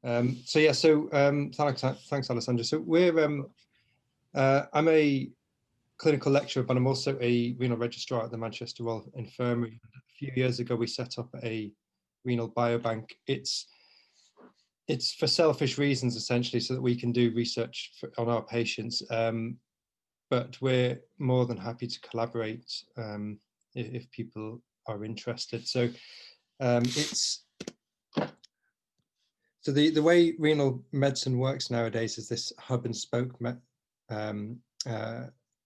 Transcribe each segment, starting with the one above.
Thanks, Alessandra. So I'm a clinical lecturer, but I'm also a renal registrar at the Manchester Royal Infirmary. A few years ago, we set up a renal biobank. It's for selfish reasons, essentially, so that we can do research on our patients. But we're more than happy to collaborate if people are interested. So the way renal medicine works nowadays is this hub and spoke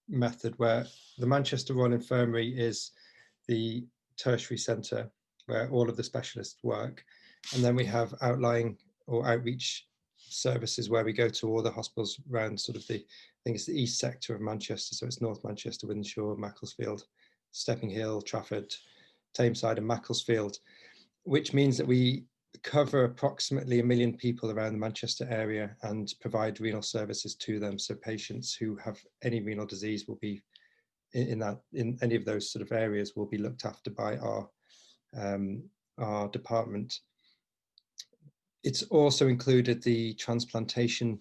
method, where the Manchester Royal Infirmary is the tertiary centre where all of the specialists work, and then we have outlying or outreach services where we go to all the hospitals around sort of I think it's the east sector of Manchester, so it's North Manchester, Wythenshawe, Macclesfield, Stepping Hill, Trafford, Tameside and Macclesfield, which means that we cover approximately 1 million people around the Manchester area and provide renal services to them. So patients who have any renal disease will be in any of those sort of areas will be looked after by our department. It's also included the transplantation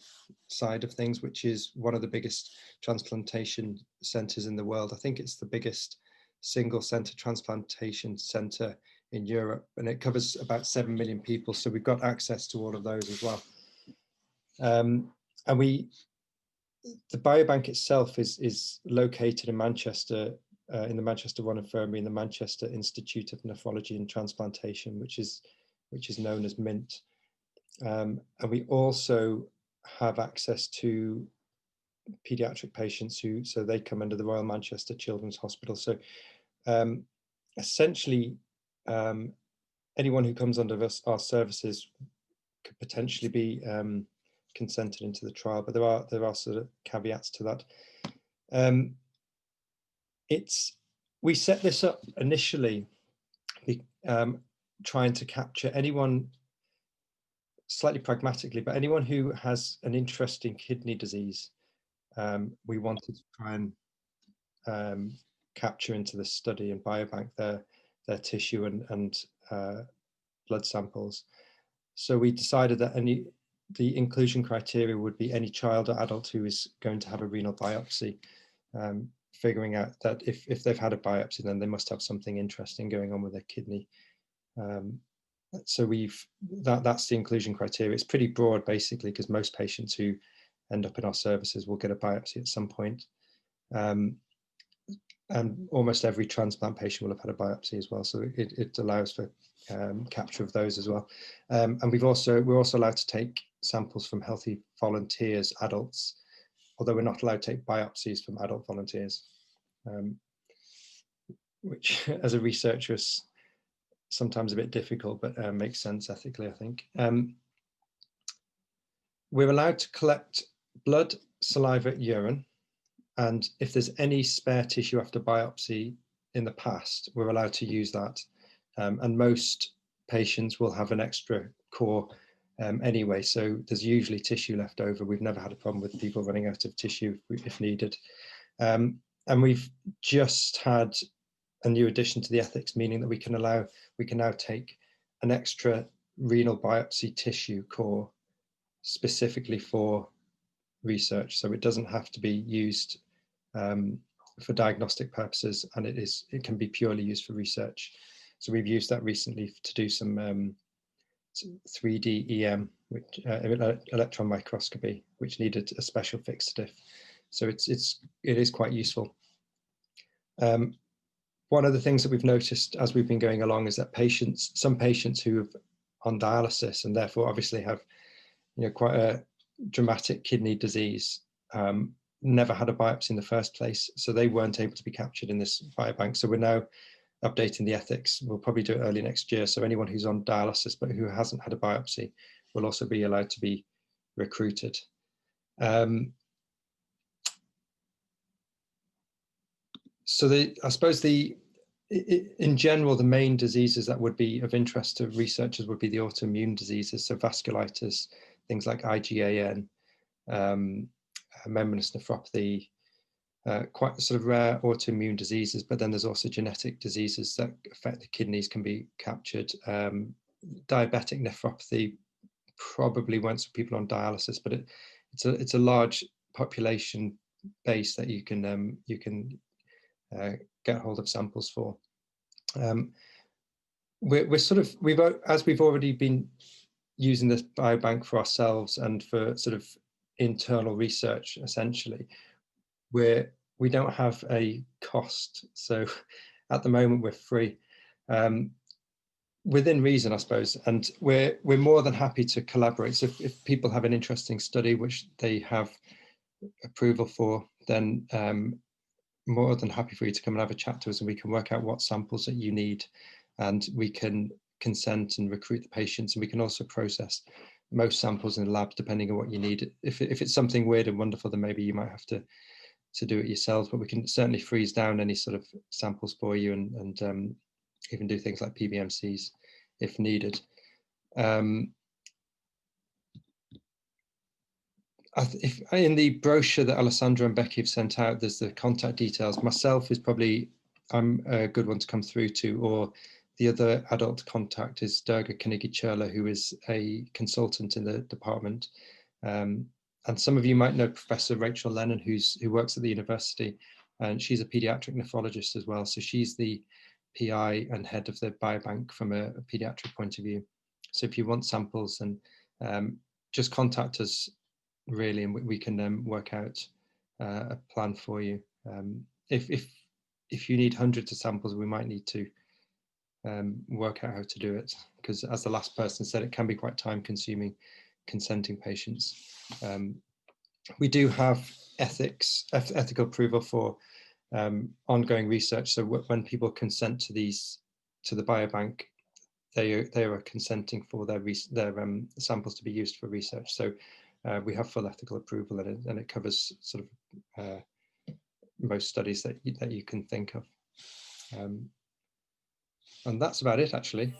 side of things, which is one of the biggest transplantation centres in the world. I think it's the biggest single centre transplantation centre in Europe, and it covers about 7 million people. So we've got access to all of those as well. And the biobank itself is located in Manchester, in the Manchester Royal Infirmary, in the Manchester Institute of Nephrology and Transplantation, which is known as MINT. And we also have access to paediatric patients so they come under the Royal Manchester Children's Hospital. So essentially, anyone who comes under our services could potentially be consented into the trial, but there are sort of caveats to that. We set this up initially trying to capture anyone, slightly pragmatically, but anyone who has an interest in kidney disease. We wanted to try and capture into the study and biobank their tissue and blood samples. So we decided that the inclusion criteria would be any child or adult who is going to have a renal biopsy, figuring out that if they've had a biopsy, then they must have something interesting going on with their kidney. So that's the inclusion criteria. It's pretty broad, basically, because most patients who end up in our services will get a biopsy at some point. And almost every transplant patient will have had a biopsy as well. So it allows for capture of those as well. And we're also allowed to take samples from healthy volunteers, adults, although we're not allowed to take biopsies from adult volunteers, which as a researcher is sometimes a bit difficult, but makes sense ethically, I think. We're allowed to collect blood, saliva, urine, and if there's any spare tissue after biopsy in the past, we're allowed to use that. And most patients will have an extra core anyway, so there's usually tissue left over. We've never had a problem with people running out of tissue if needed. And we've just had a new addition to the ethics, meaning that we can now take an extra renal biopsy tissue core specifically for research. So it doesn't have to be used for diagnostic purposes, and it can be purely used for research. So we've used that recently to do some 3D EM, which electron microscopy, which needed a special fixative. So it is quite useful. One of the things that we've noticed as we've been going along is that some patients who are on dialysis and therefore obviously have quite a dramatic kidney disease never had a biopsy in the first place, so they weren't able to be captured in this biobank. So we're now updating the ethics. We'll probably do it early next year. So anyone who's on dialysis but who hasn't had a biopsy will also be allowed to be recruited. So I suppose in general, the main diseases that would be of interest to researchers would be the autoimmune diseases, so vasculitis, things like IgAN, membranous nephropathy, quite sort of rare autoimmune diseases, but then there's also genetic diseases that affect the kidneys can be captured. Diabetic nephropathy probably won't see people on dialysis, but it's a large population base that you can get hold of samples for. We're sort of, as we've already been using this biobank for ourselves and for sort of internal research, essentially, we don't have a cost. So at the moment we're free, within reason, I suppose, and we're more than happy to collaborate. So if people have an interesting study which they have approval for, then more than happy for you to come and have a chat to us, and we can work out what samples that you need, and we can consent and recruit the patients, and we can also process most samples in the lab depending on what you need. If it's something weird and wonderful, then maybe you might have to do it yourselves, but we can certainly freeze down any sort of samples for you, and even do things like PBMCs if needed. If in the brochure that Alessandra and Becky have sent out, there's the contact details. Myself is probably, I'm a good one to come through to, or the other adult contact is Durga Kanigi-Churla, who is a consultant in the department. And some of you might know Professor Rachel Lennon, who works at the university, and she's a pediatric nephrologist as well. So she's the PI and head of the biobank from a pediatric point of view. So if you want samples, and just contact us, really, and we can work out a plan for you. If you need hundreds of samples, we might need to work out how to do it, because as the last person said, it can be quite time consuming consenting patients. We do have ethical approval for ongoing research. So when people consent to the biobank, they are consenting for their samples to be used for research. So we have full ethical approval, and it covers sort of most studies that you can think of. And that's about it, actually.